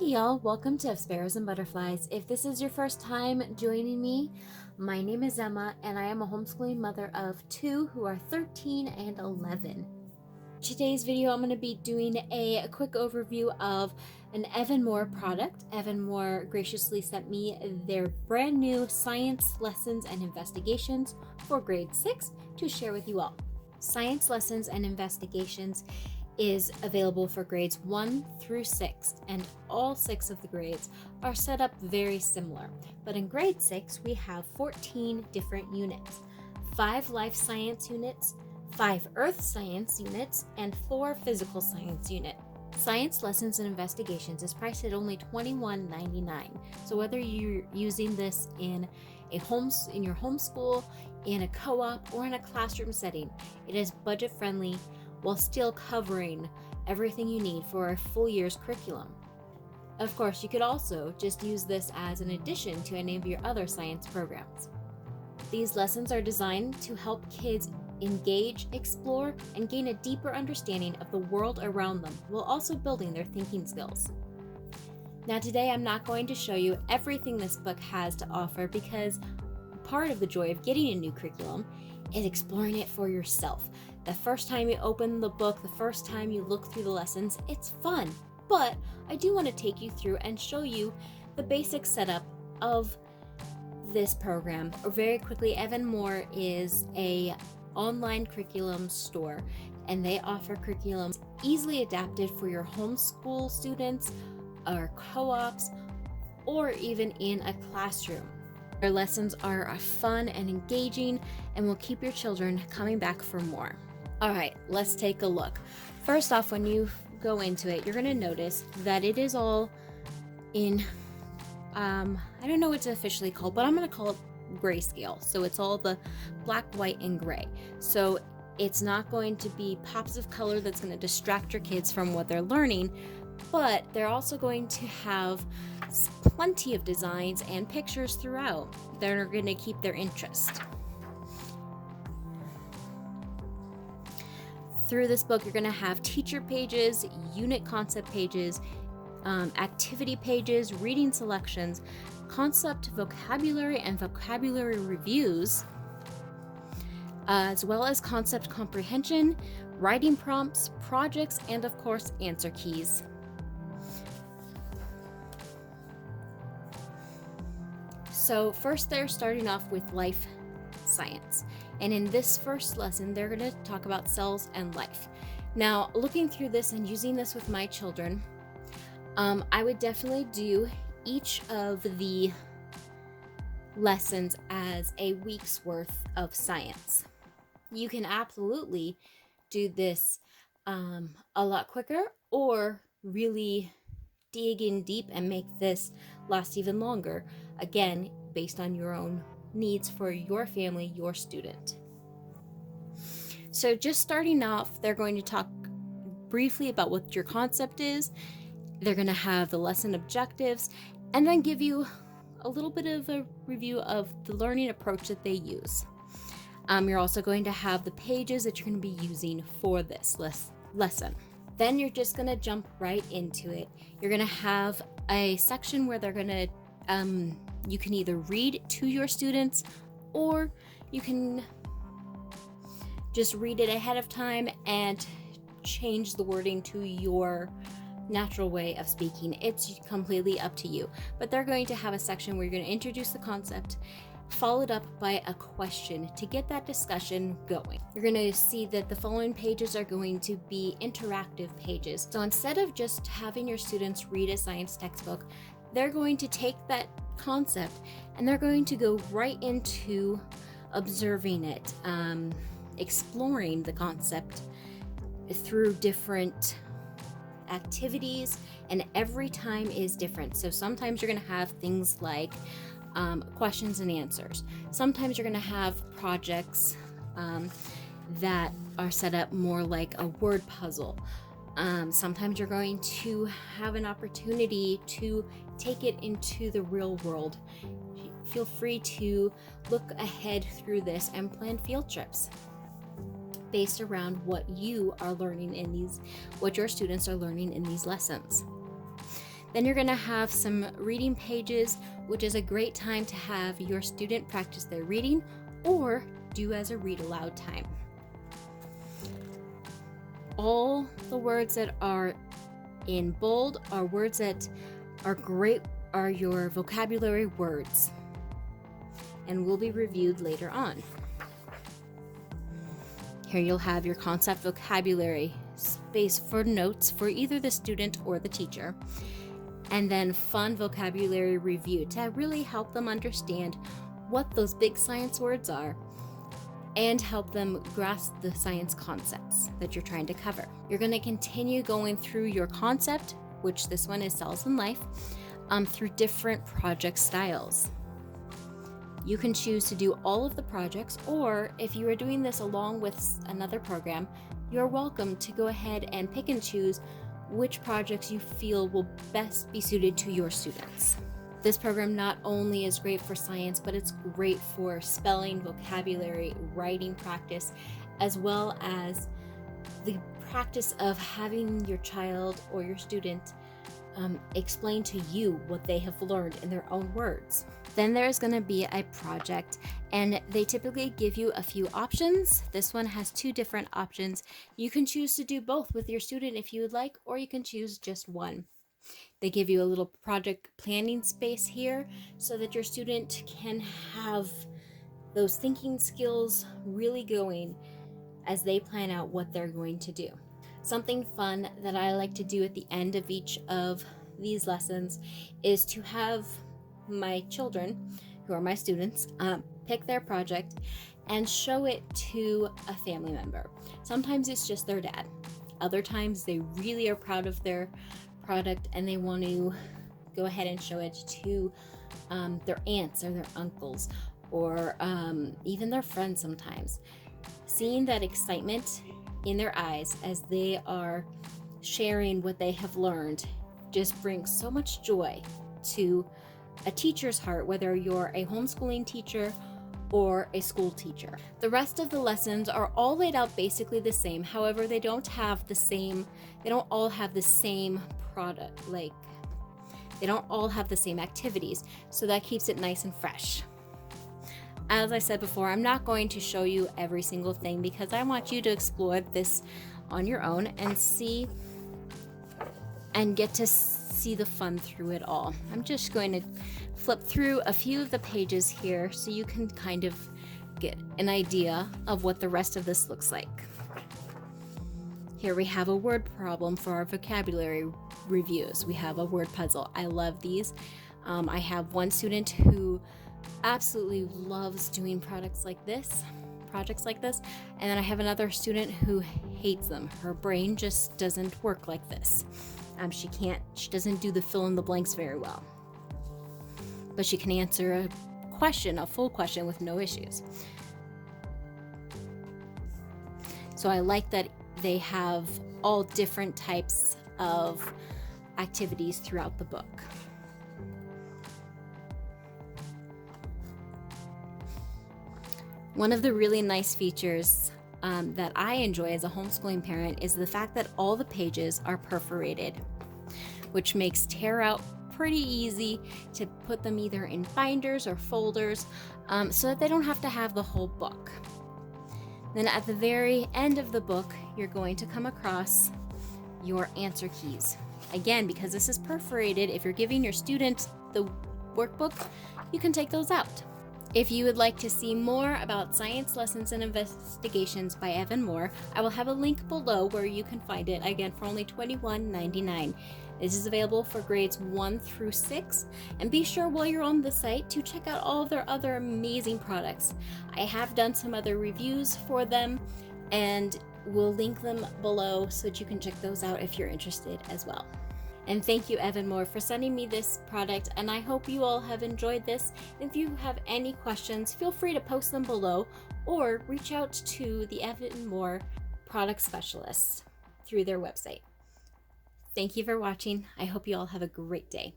Hey y'all, welcome to Sparrows and Butterflies. If this is your first time joining me, my name is Emma and I am a homeschooling mother of two who are 13 and 11. Today's video I'm going to be doing a quick overview of an Evan Moor product. Evan Moor graciously sent me their brand new science lessons and investigations for grade 6 to share with you all. Science lessons and investigations is available for grades 1 through 6, and all 6 of the grades are set up very similar. But in grade 6, we have 14 different units, 5 life science units, 5 earth science units, and 4 physical science units. Science lessons and investigations is priced at only $21.99. So whether you're using this in your homeschool, in a co-op, or in a classroom setting, it is budget friendly while still covering everything you need for a full year's curriculum. Of course, you could also just use this as an addition to any of your other science programs. These lessons are designed to help kids engage, explore, and gain a deeper understanding of the world around them, while also building their thinking skills. Now today I'm not going to show you everything this book has to offer, because part of the joy of getting a new curriculum is exploring it for yourself. The first time you open the book, the first time you look through the lessons, it's fun. But I do want to take you through and show you the basic setup of this program. Very quickly, Evan Moor is a online curriculum store, and they offer curriculums easily adapted for your homeschool students or co-ops, or even in a classroom. Their lessons are fun and engaging and will keep your children coming back for more. Alright, let's take a look. First off, when you go into it, you're going to notice that it is all in, I don't know what it's officially called, but I'm going to call it grayscale. So it's all the black, white, and gray. So it's not going to be pops of color that's going to distract your kids from what they're learning, but they're also going to have plenty of designs and pictures throughout that are going to keep their interest. Through this book, you're going to have teacher pages, unit concept pages, activity pages, reading selections, concept vocabulary and vocabulary reviews, as well as concept comprehension, writing prompts, projects, and of course, answer keys. So first, they're starting off with life science. And in this first lesson, they're going to talk about cells and life. Now, looking through this and using this with my children, I would definitely do each of the lessons as a week's worth of science. You can absolutely do this a lot quicker, or really dig in deep and make this last even longer, again, based on your own needs for your family, your student. So just starting off, they're going to talk briefly about what your concept is. They're going to have the lesson objectives, and then give you a little bit of a review of the learning approach that they use. You're also going to have the pages that you're going to be using for this lesson. Then you're just going to jump right into it. You're going to have a section where they're going to you can either read to your students, or you can just read it ahead of time and change the wording to your natural way of speaking. It's completely up to you. But they're going to have a section where you're going to introduce the concept, followed up by a question to get that discussion going. You're going to see that the following pages are going to be interactive pages. So instead of just having your students read a science textbook, they're going to take that concept and they're going to go right into observing it, exploring the concept through different activities, and every time is different. So sometimes you're going to have things like questions and answers. Sometimes you're going to have projects that are set up more like a word puzzle. Sometimes you're going to have an opportunity to take it into the real world. Feel free to look ahead through this and plan field trips based around what you are learning in these, what your students are learning in these lessons. Then you're gonna have some reading pages, which is a great time to have your student practice their reading or do as a read aloud time. All the words that are in bold are words that are great, are your vocabulary words, and will be reviewed later on. Here you'll have your concept vocabulary space for notes for either the student or the teacher, and then fun vocabulary review to really help them understand what those big science words are and help them grasp the science concepts that you're trying to cover. You're going to continue going through your concept, which this one is cells in life, through different project styles. You can choose to do all of the projects, or if you are doing this along with another program, you're welcome to go ahead and pick and choose which projects you feel will best be suited to your students. This program not only is great for science, but it's great for spelling, vocabulary, writing practice, as well as the practice of having your child or your student explain to you what they have learned in their own words. Then there's going to be a project, and they typically give you a few options. This one has 2 different options. You can choose to do both with your student if you would like, or you can choose just one. They give you a little project planning space here so that your student can have those thinking skills really going as they plan out what they're going to do. Something fun that I like to do at the end of each of these lessons is to have my children, who are my students, pick their project and show it to a family member. Sometimes it's just their dad. Other times they really are proud of their product and they want to go ahead and show it to their aunts or their uncles, or even their friends sometimes. Seeing that excitement in their eyes as they are sharing what they have learned just brings so much joy to a teacher's heart, whether you're a homeschooling teacher or a school teacher. The rest of the lessons are all laid out basically the same. However, they don't all have the same product, they don't all have the same activities, so that keeps it nice and fresh. As I said before, I'm not going to show you every single thing because I want you to explore this on your own and see and get to see the fun through it all. I'm just going to flip through a few of the pages here so you can kind of get an idea of what the rest of this looks like. Here we have a word problem for our vocabulary reviews. We have a word puzzle. I love these. I have one student who absolutely loves doing projects like this, and then I have another student who hates them. Her brain just doesn't work like this. She doesn't do the fill in the blanks very well, but she can answer a full question with no issues. So I like that they have all different types of activities throughout the book. One of the really nice features that I enjoy as a homeschooling parent is the fact that all the pages are perforated, which makes tear out pretty easy to put them either in binders or folders so that they don't have to have the whole book. Then at the very end of the book, you're going to come across your answer keys. Again, because this is perforated, if you're giving your student the workbook, you can take those out. If you would like to see more about Science Lessons and Investigations by Evan Moor, I will have a link below where you can find it, again, for only $21.99. This is available for grades 1 through 6, and be sure while you're on the site to check out all of their other amazing products. I have done some other reviews for them, and we'll link them below so that you can check those out if you're interested as well. And thank you, Evan Moor, for sending me this product, and I hope you all have enjoyed this. If you have any questions, feel free to post them below or reach out to the Evan Moor product specialists through their website. Thank you for watching. I hope you all have a great day.